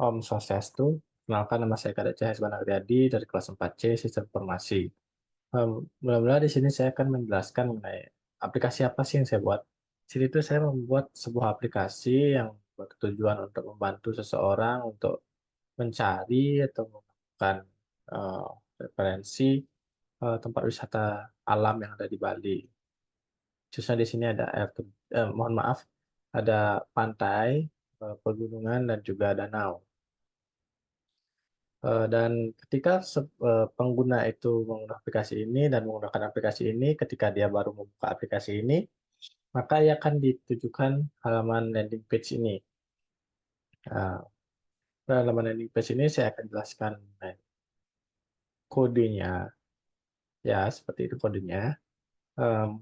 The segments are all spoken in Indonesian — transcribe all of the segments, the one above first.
Om Swastiastu, kenalkan nama saya Kadek Cahya Banardi dari kelas 4C Sistem Informasi. Mula-mula di sini saya akan menjelaskan mengenai aplikasi apa sih yang saya buat. Di sini tuh saya membuat sebuah aplikasi yang bertujuan untuk membantu seseorang untuk mencari atau menemukan eh, referensi tempat wisata alam yang ada di Bali. Khususnya di sini ada mohon maaf, ada pantai, pegunungan dan juga danau. Dan ketika pengguna itu menggunakan aplikasi ini dan menggunakan aplikasi ini, ketika dia baru membuka aplikasi ini, maka ia akan ditujukan halaman landing page ini. Nah, pada halaman landing page ini saya akan jelaskan kodenya, ya seperti itu kodenya. Em,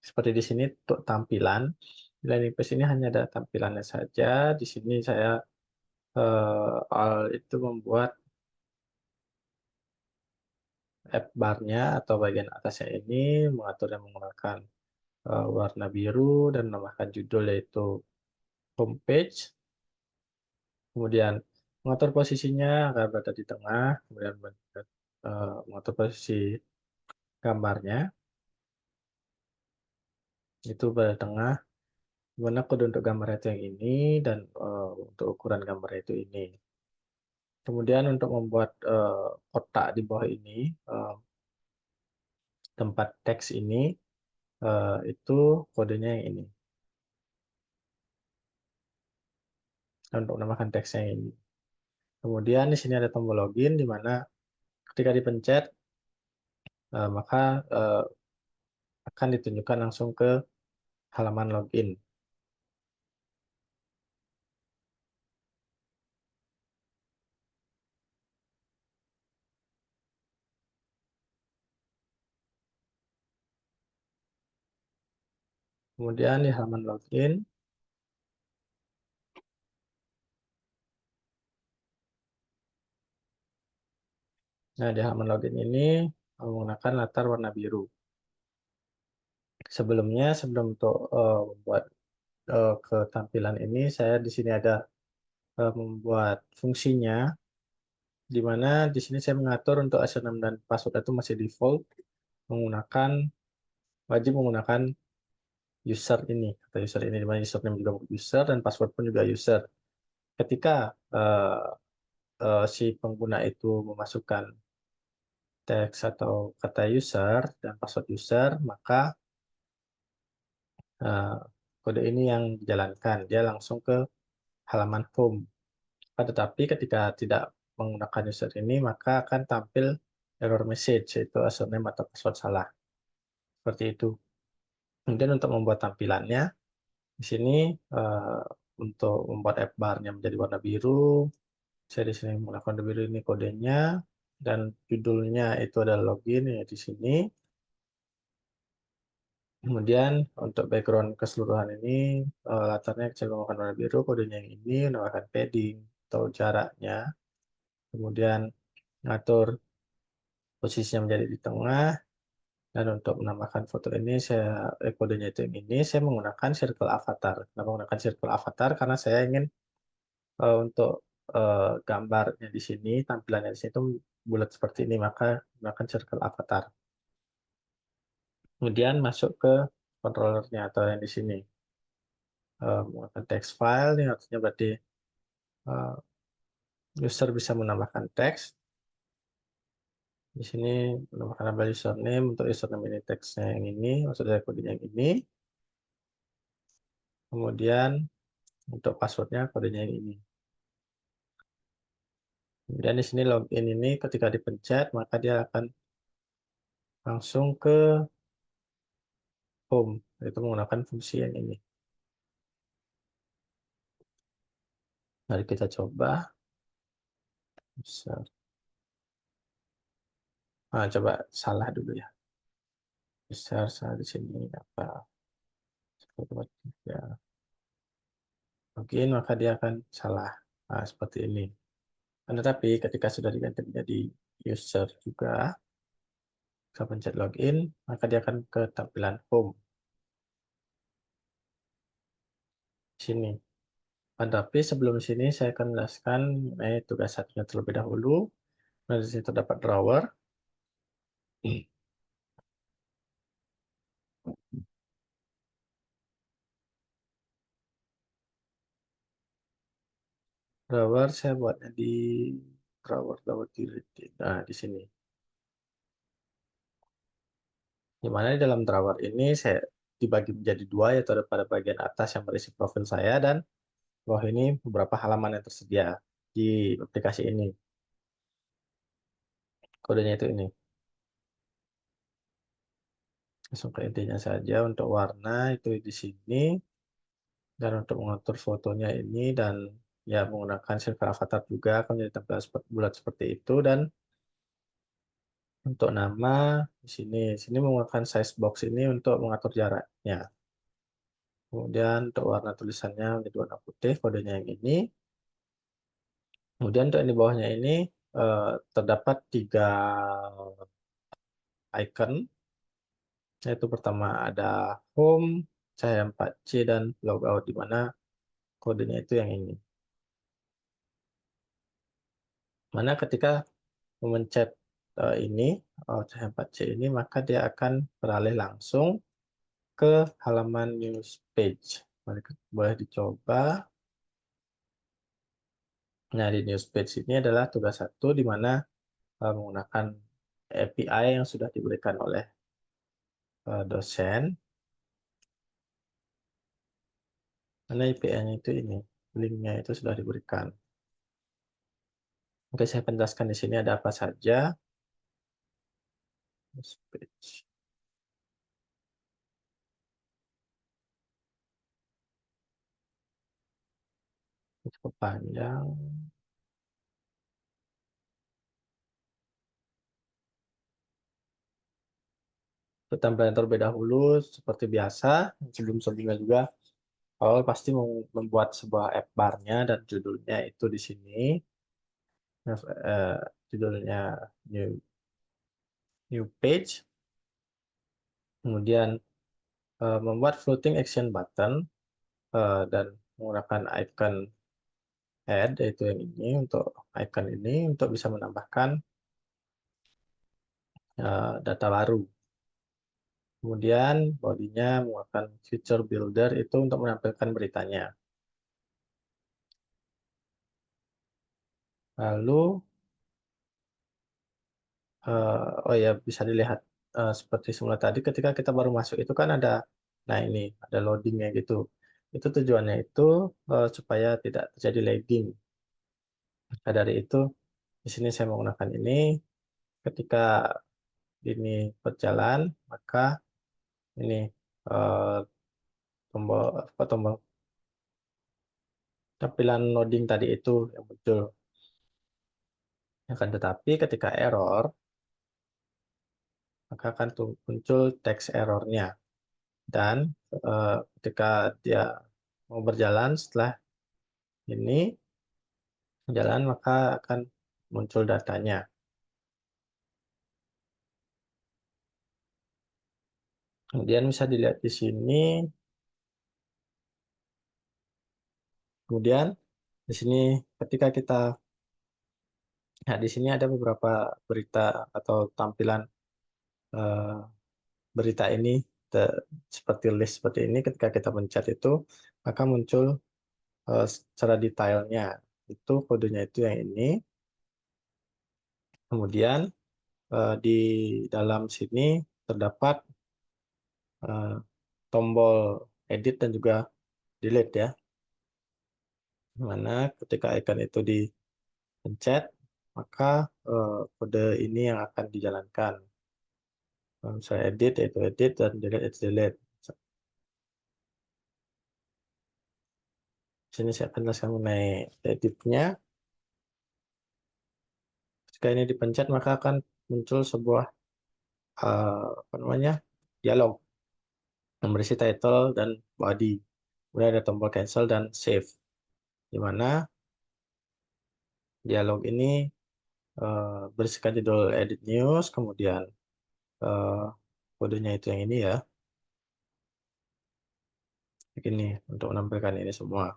Seperti di sini untuk tampilan, di landing page ini hanya ada tampilannya saja. Di sini saya itu membuat app barnya atau bagian atasnya ini mengaturnya menggunakan warna biru dan menambahkan judul yaitu homepage, kemudian mengatur posisinya agar berada di tengah, kemudian mengatur posisi gambarnya itu pada tengah, di mana kode untuk gambar itu yang ini dan untuk ukuran gambar itu ini. Kemudian untuk membuat kotak di bawah ini, tempat teks ini itu kodenya yang ini. Untuk menambahkan teksnya ini. Kemudian di sini ada tombol login di mana ketika dipencet maka akan ditunjukkan langsung ke halaman login. Kemudian di halaman login, nah di halaman login ini menggunakan latar warna biru. Sebelumnya, sebelum untuk membuat ketampilan ini, saya di sini ada membuat fungsinya, di mana di sini saya mengatur untuk username dan password itu masih default, menggunakan wajib menggunakan user ini, atau user ini, di mana username juga user dan password pun juga user. Ketika si pengguna itu memasukkan teks atau kata user dan password user, maka eh, kode ini yang dijalankan. Dia langsung ke halaman home. Tetapi ketika tidak menggunakan user ini, maka akan tampil error message, yaitu username atau password salah. Seperti itu. Kemudian untuk membuat tampilannya, di sini eh, untuk membuat app bar-nya menjadi warna biru, saya di sini menggunakan warna biru ini kodenya, dan judulnya itu adalah login ya di sini. Kemudian untuk background keseluruhan ini latarnya saya menggunakan warna biru, kodenya yang ini, menambahkan padding atau jaraknya. Kemudian ngatur posisinya menjadi di tengah, dan untuk menambahkan foto ini kodenya itu yang ini saya menggunakan circle avatar. Kenapa menggunakan circle avatar? Karena saya ingin untuk gambarnya di sini, tampilannya di sini itu bulat seperti ini, maka menggunakan circle avatar. Kemudian masuk ke controllernya atau yang di sini. Menggunakan text file, ini artinya berarti eh, user bisa menambahkan teks. Di sini menambahkan label username, untuk username ini teksnya yang ini, maksudnya kodenya yang ini. Kemudian untuk passwordnya kodenya yang ini. Kemudian di sini login ini ketika dipencet, maka dia akan langsung ke home, yaitu menggunakan fungsi yang ini. Mari kita coba. Bisa. Nah, coba salah dulu ya. Besar salah di sini apa? 1,3. Login, maka dia akan salah. Nah, seperti ini. Tetapi ketika sudah diganti menjadi user juga, kita pencet login, maka dia akan ke tampilan home. Sini. Tapi sebelum sini saya akan menjelaskan mengenai tugas satunya terlebih dahulu. Nah, di sini terdapat drawer. Drawer saya buatnya di drawer diri. Nah, di sini. Di mana di dalam drawer ini saya dibagi menjadi dua, yaitu ada pada bagian atas yang berisi profil saya dan bawah ini beberapa halaman yang tersedia di aplikasi ini. Kodenya itu ini. Langsung ke intinya saja. Untuk warna itu di sini, dan untuk mengatur fotonya ini, dan ya menggunakan silver avatar juga akan menjadi tampilan bulat seperti itu. Dan untuk nama di sini, menggunakan size box ini untuk mengatur jaraknya. Kemudian untuk warna tulisannya menjadi warna putih, kodenya yang ini. Kemudian untuk yang di bawahnya ini terdapat 3 icon, yaitu pertama ada home, cahaya 4C, dan logout, di mana kodenya itu yang ini. Mana ketika memencet ini, cahaya 4C ini, maka dia akan beralih langsung ke halaman news page. Boleh dicoba. Nah, di news page ini adalah tugas satu, di mana menggunakan API yang sudah diberikan oleh dosen. Karena API-nya itu ini, linknya itu sudah diberikan. Oke, saya penjelaskan di sini ada apa saja. News page. Cukup panjang. Untuk tampilan terlebih dahulu, seperti biasa, sebelum-sebelumnya juga, awal pasti membuat sebuah app bar-nya, dan judulnya itu di sini. Nah, judulnya new page. Kemudian membuat floating action button, dan menggunakan icon add, yaitu yang ini, untuk icon ini untuk bisa menambahkan data baru. Kemudian bodinya menggunakan feature builder itu untuk menampilkan beritanya. Lalu oh ya, bisa dilihat seperti semula tadi ketika kita baru masuk itu kan ada, nah ini ada loadingnya gitu. Itu tujuannya itu supaya tidak terjadi lagging. Nah, dari itu di sini saya menggunakan ini. Ketika ini berjalan, maka ini eh, tombol tampilan loading tadi itu yang muncul. Akan tetapi ketika error, maka akan muncul teks errornya. Dan ketika dia mau berjalan setelah ini jalan, maka akan muncul datanya. Kemudian bisa dilihat di sini. Kemudian di sini ketika kita, nah di sini ada beberapa berita atau tampilan eh, berita ini seperti list seperti ini. Ketika kita pencet itu, maka muncul secara detailnya. Itu kodenya itu yang ini. Kemudian di dalam sini terdapat eh, tombol edit dan juga delete ya. Mana ketika icon itu dipencet, maka kode ini yang akan dijalankan. Kalau misalnya edit itu edit, dan delete itu delete. Sini saya akan jelaskan mengenai editnya. Jika ini dipencet, maka akan muncul sebuah apa namanya, dialog yang berisi title dan body. Kemudian ada tombol cancel dan save, di mana dialog ini berisikan judul edit news, kemudian eh, kodenya itu yang ini ya, begini untuk menampilkan ini semua.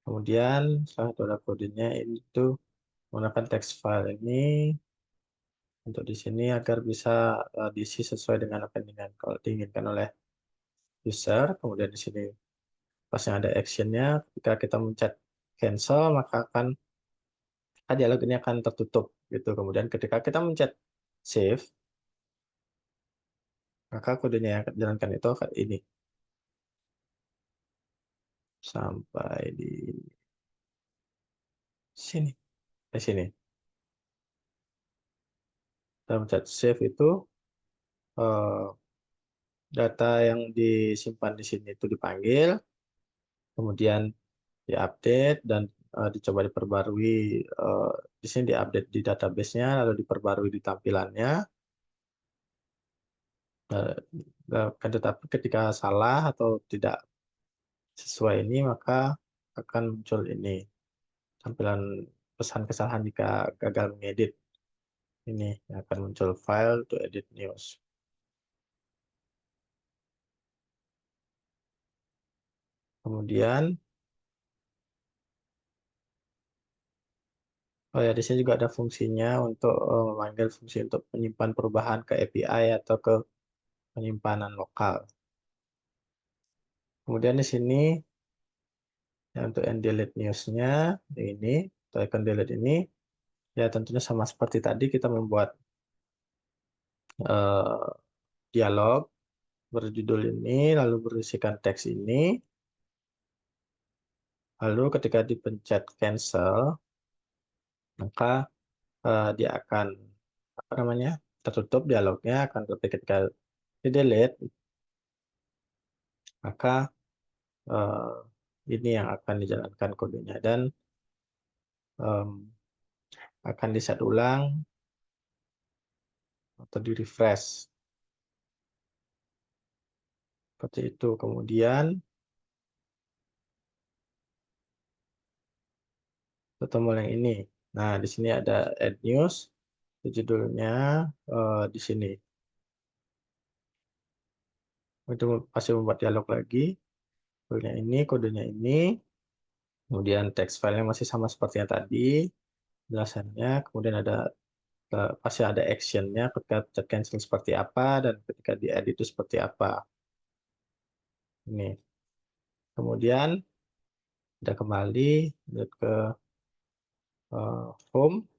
Kemudian setelah itu ada kodenya, ini tuh menggunakan text file ini untuk di sini agar bisa diisi sesuai dengan apa yang diinginkan oleh user. Kemudian di sini pas yang ada actionnya, ketika kita mencet cancel maka dialog ini akan tertutup gitu. Kemudian ketika kita mencet save, maka kodenya yang akan dijalankan itu akan ini sampai di sini, di sini. Kita mencet save itu eh, data yang disimpan di sini itu dipanggil, kemudian diupdate dan dicoba diperbarui. Di sini diupdate di database-nya, lalu diperbarui di tampilannya. Eh, Kan tetapi ketika salah atau tidak sesuai ini, maka akan muncul ini tampilan pesan kesalahan jika gagal mengedit. Ini yang akan muncul file to edit news. Kemudian, oh ya, di sini juga ada fungsinya untuk memanggil fungsi untuk menyimpan perubahan ke API atau ke penyimpanan lokal. Kemudian di sini ya, untuk end delete news-nya ini, atau icon delete ini, ya tentunya sama seperti tadi kita membuat eh, dialog berjudul ini, lalu berisikan teks ini, lalu ketika dipencet cancel, maka dia akan apa namanya tertutup dialognya, akan tapi ketika di delete, maka eh, ini yang akan dijalankan kodenya dan em, akan di-set ulang atau di refresh seperti itu. Kemudian tombol yang ini. Nah, di sini ada add news, judulnya di sini. Itu pasti membuat dialog lagi. Kodenya ini, kemudian text filenya masih sama seperti yang tadi, jelasannya. Kemudian ada pasti ada actionnya, ketika chat cancel seperti apa dan ketika di edit itu seperti apa. Ini. Kemudian kita kembali ke home,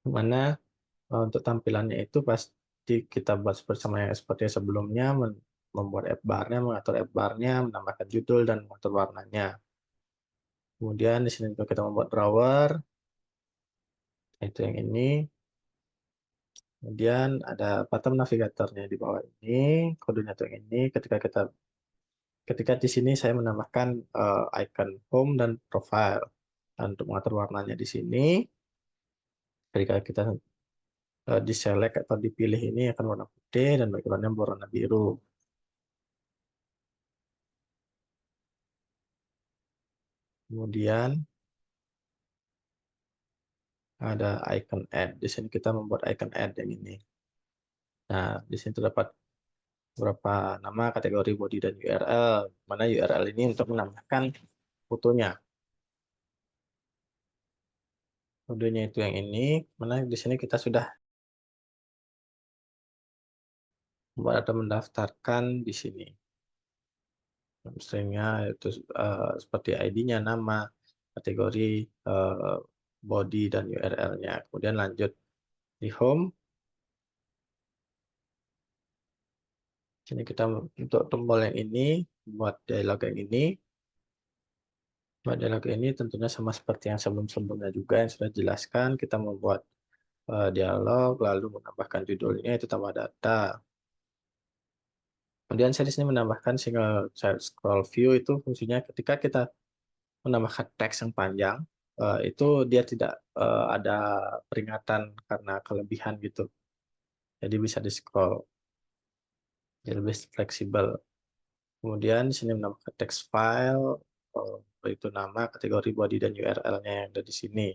di mana untuk tampilannya itu pasti kita buat seperti sama yang seperti sebelumnya, membuat app bar-nya, mengatur app bar-nya, menambahkan judul dan mengatur warnanya. Kemudian di sini juga kita membuat drawer, itu yang ini. Kemudian ada button navigatornya di bawah ini, kodenya itu yang ini. Ketika di sini saya menambahkan icon home dan profile. Dan untuk mengatur warnanya di sini, ketika kita diselect atau dipilih ini akan warna putih dan backgroundnya berwarna biru. Kemudian ada icon add. Di sini kita membuat icon add yang ini. Nah, di sini terdapat beberapa nama, kategori body dan URL. Mana URL ini untuk menambahkan fotonya. Fotonya itu yang ini. Mana di sini kita sudah membuat atau mendaftarkan di sini. Stringnya itu seperti ID-nya, nama, kategori, eh, body dan URL-nya. Kemudian lanjut di home. Sini kita untuk tombol yang ini, buat dialog yang ini. Buat dialog ini tentunya sama seperti yang sebelum-sebelumnya juga yang sudah jelaskan. Kita membuat dialog, lalu menambahkan judulnya, itu tambah data. Kemudian saya di sini menambahkan single child scroll view, itu fungsinya ketika kita menambahkan teks yang panjang, itu dia tidak ada peringatan karena kelebihan gitu. Jadi bisa di-scroll, jadi lebih fleksibel. Kemudian di sini menambahkan text file, itu nama, kategori body dan URL-nya yang ada di sini.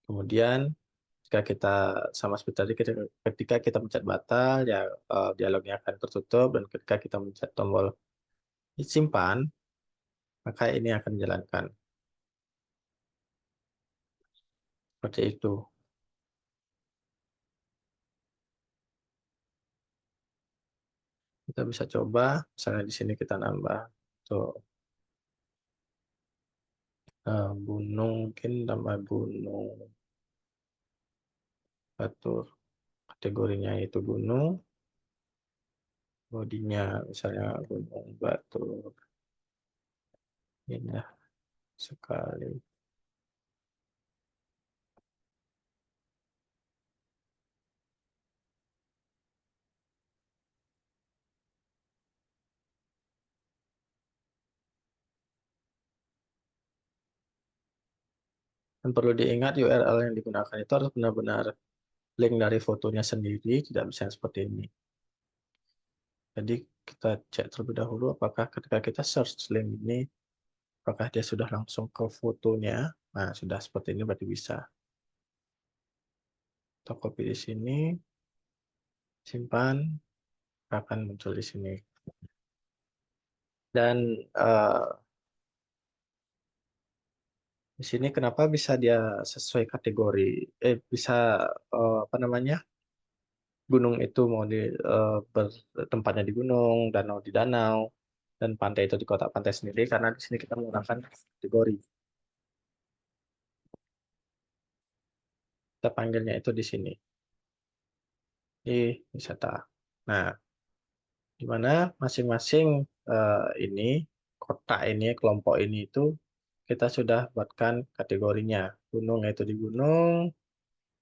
Kemudian Jika kita sama seperti tadi, ketika kita mencet batal, ya dialognya akan tertutup, dan ketika kita mencet tombol simpan, maka ini akan dijalankan. Seperti itu. Kita bisa coba, misalnya di sini kita nambah tuh gunung, mungkin tambah gunung Batur. Kategorinya itu gunung, bodinya misalnya gunung Batur. Indah sekali. Dan perlu diingat URL yang digunakan itu harus benar-benar link dari fotonya sendiri, tidak bisa yang seperti ini. Jadi kita cek terlebih dahulu apakah ketika kita search link ini, apakah dia sudah langsung ke fotonya. Nah, sudah seperti ini berarti bisa. Kita copy di sini, simpan, akan muncul di sini. Dan di sini kenapa bisa dia sesuai kategori, bisa apa namanya, gunung itu mau tempatnya di gunung, danau di danau, dan pantai itu di kota pantai sendiri, karena di sini kita menggunakan kategori. Kita panggilnya itu di sini, wisata. Nah, di mana masing-masing ini, kota ini, kelompok ini itu kita sudah buatkan kategorinya. Gunung itu di gunung,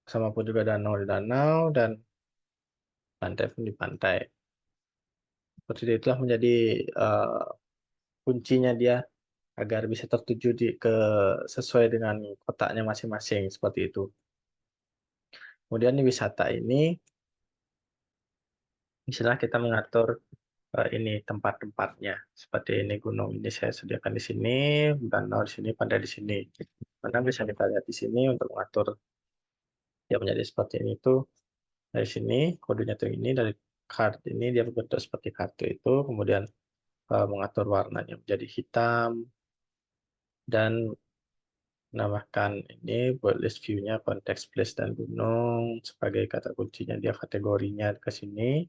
sama pun juga danau di danau, dan pantai pun di pantai. Seperti itulah menjadi eh, kuncinya dia agar bisa tertuju sesuai dengan kotaknya masing-masing seperti itu. Kemudian di wisata ini, misalnya kita mengatur ini tempat-tempatnya. Seperti ini gunung ini saya sediakan di sini, danau di sini, pantai di sini. Mana bisa kita lihat di sini untuk mengatur yang menjadi seperti ini itu dari sini kodenya tuh ini dari kartu ini dia berbentuk seperti kartu itu, kemudian mengatur warnanya menjadi hitam dan menambahkan ini buat list view-nya konteks place dan gunung sebagai kata kuncinya, dia kategorinya ke sini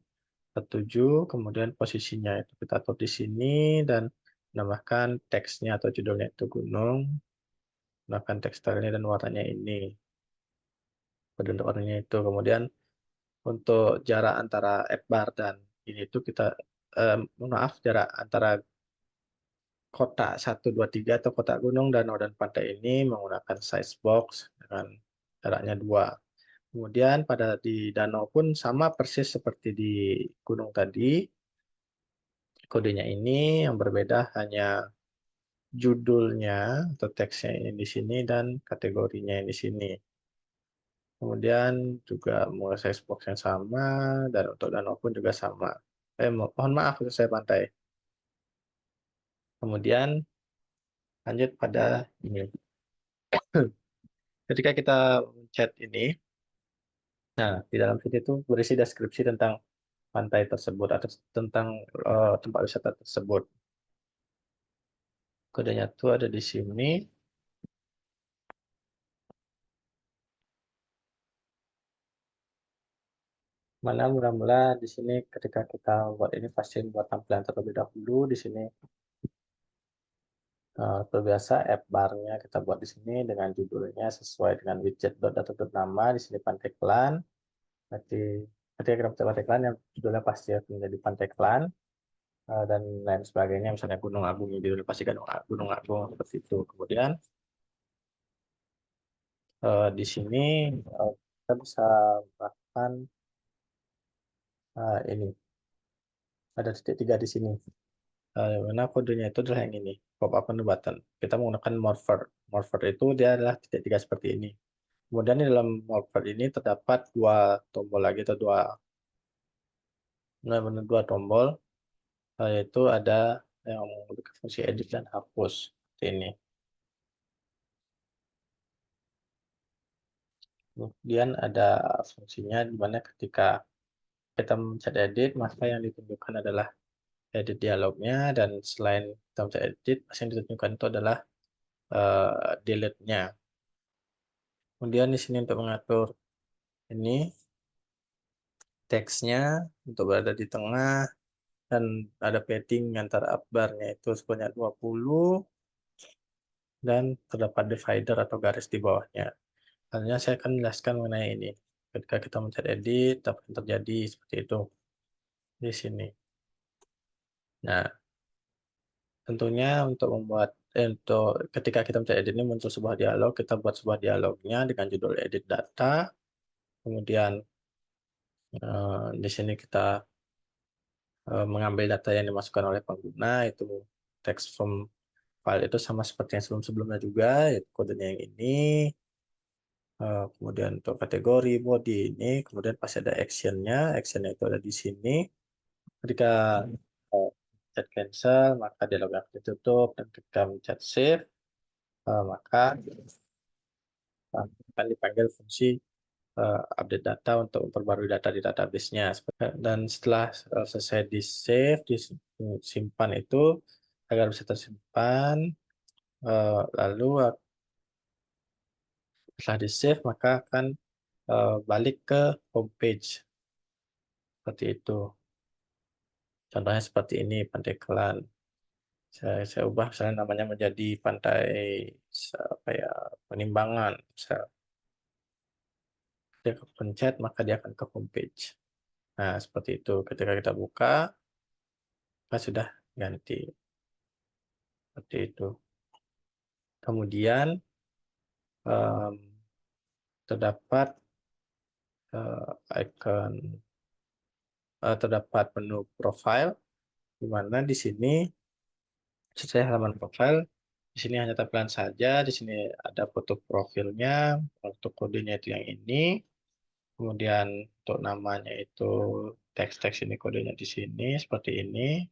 tertuju, kemudian posisinya itu kita atur di sini, dan menambahkan teksnya atau judulnya itu gunung, menambahkan teksturnya dan warnanya ini, bentuk warnanya itu. Kemudian untuk jarak antara app bar dan ini itu kita maaf, jarak antara kotak 1, 2, 3 atau kotak gunung, danau, dan pantai ini menggunakan size box dengan jaraknya 2. Kemudian pada di danau pun sama persis seperti di gunung tadi. Kodenya ini yang berbeda hanya judulnya atau teksnya ini di sini dan kategorinya ini di sini. Kemudian juga mulai size box yang sama, dan untuk danau pun juga sama. Mohon maaf untuk saya pantai. Kemudian lanjut pada ini. Ketika kita chat ini, nah di dalam sini itu berisi deskripsi tentang pantai tersebut atau tentang tempat wisata tersebut. Kodenya tuh ada di sini. Mana mula-mula di sini ketika kita buat ini pasti buat tampilan terlebih dahulu di sini. Terbiasa app barnya kita buat di sini dengan judulnya sesuai dengan widget dot nama di sini Pantai Klan. Nanti ketika kita baca Pantai Klan yang judulnya pasti akan menjadi Pantai Klan, dan lain sebagainya, misalnya Gunung Agung, judulnya pasti Gunung Agung seperti itu. Kemudian di sini kita bisa bahkan ini ada titik 3 di sini. Mana kodenya itu adalah yang ini, pop up menu button. Kita menggunakan morpher. Morpher itu dia adalah titik 3 seperti ini. Kemudian di dalam morpher ini terdapat dua tombol lagi atau benar-benar dua tombol, yaitu ada yang memiliki fungsi edit dan hapus seperti ini. Kemudian ada fungsinya di mana ketika kita mencet edit, maka yang ditunjukkan adalah edit dialognya, dan selain kita mencet edit, pasti yang ditunjukkan itu adalah delete-nya. Kemudian di sini untuk mengatur ini teksnya untuk berada di tengah, dan ada padding antara up bar-nya itu sebanyak 20, dan terdapat divider atau garis di bawahnya. Selanjutnya saya akan menjelaskan mengenai ini. Ketika kita mencet edit, apa yang terjadi seperti itu di sini. Nah, tentunya untuk ketika kita mencet edit ini muncul sebuah dialog, kita buat sebuah dialognya dengan judul edit data. Kemudian di sini kita mengambil data yang dimasukkan oleh pengguna, itu text from file itu sama seperti yang sebelum-sebelumnya juga, yaitu kodenya yang ini. Kemudian untuk kategori body ini, kemudian pasti ada actionnya. Actionnya itu ada di sini. Ketika mencet cancel, maka dialog akan ditutup, dan ketika mencet save, maka akan dipanggil fungsi update data untuk memperbarui data di database-nya. Dan setelah selesai di save, disimpan itu agar bisa tersimpan, lalu setelah di save maka akan balik ke home page seperti itu. Contohnya seperti ini, Pantai Kelan. Saya ubah misalnya namanya menjadi Pantai apa ya, Penimbangan. Saya dia pencet maka dia akan ke home page. Nah, seperti itu. Ketika kita buka, maka sudah ganti. Seperti itu. Kemudian em, terdapat icon terdapat menu profile, di mana di sini sesuai halaman profile, di sini hanya tampilan saja. Di sini ada foto profilnya, untuk kodenya itu yang ini. Kemudian untuk namanya itu teks-teks ini, kodenya di sini seperti ini.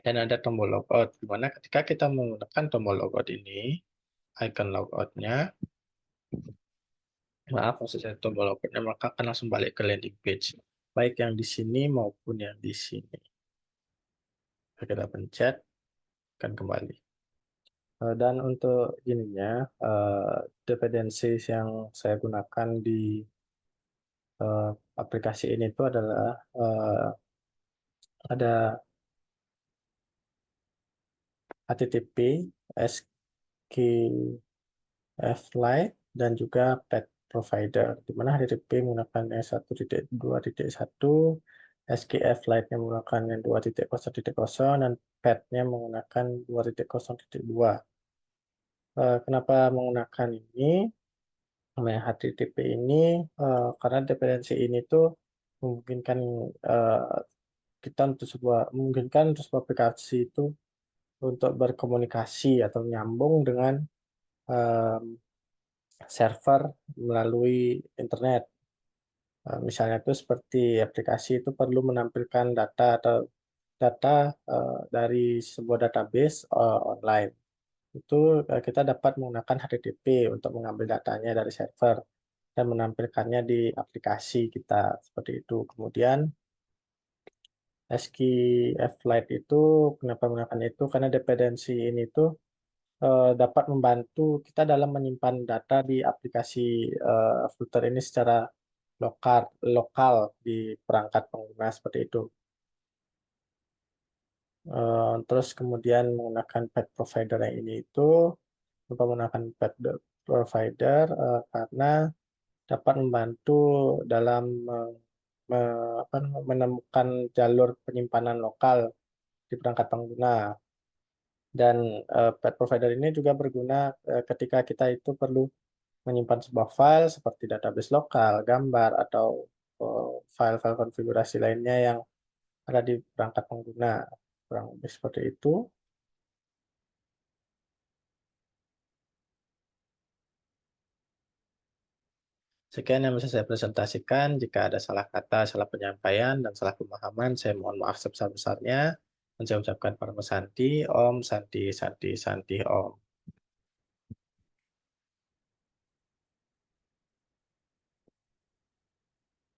Dan ada tombol logout, di mana ketika kita menggunakan tombol logout ini, icon logoutnya, maaf maksud saya tombol logoutnya, maka akan langsung balik ke landing page, baik yang di sini maupun yang di sini. Kita pencet, akan kembali. Dan untuk ininya, dependensi yang saya gunakan di aplikasi ini itu adalah ada HTTP, SQLite, dan juga path provider, di mana HTTP menggunakan yang 1.2.1, SQLite-nya menggunakan yang 2.0.0, dan path-nya menggunakan 2.0.2. Kenapa menggunakan ini? Namanya HTTP ini karena dependensi ini tuh memungkinkan kita untuk memungkinkan untuk sebuah aplikasi itu untuk berkomunikasi atau nyambung dengan em, server melalui internet. Misalnya itu seperti aplikasi itu perlu menampilkan data atau data dari sebuah database online. Itu kita dapat menggunakan HTTP untuk mengambil datanya dari server dan menampilkannya di aplikasi kita seperti itu. Kemudian SQLite itu kenapa menggunakan itu? Karena dependensi ini tuh dapat membantu kita dalam menyimpan data di aplikasi Flutter ini secara lokal lokal di perangkat pengguna seperti itu. Terus kemudian menggunakan path provider yang ini itu menggunakan path provider karena dapat membantu dalam menemukan jalur penyimpanan lokal di perangkat pengguna. Dan path provider ini juga berguna ketika kita itu perlu menyimpan sebuah file seperti database lokal, gambar, atau file-file konfigurasi lainnya yang ada di perangkat pengguna. Kurang lebih seperti itu. Sekian yang bisa saya presentasikan. Jika ada salah kata, salah penyampaian, dan salah pemahaman, saya mohon maaf sebesar-besarnya. Dan saya ucapkan para Santi, Om, Santi, Santi, Santi, Om.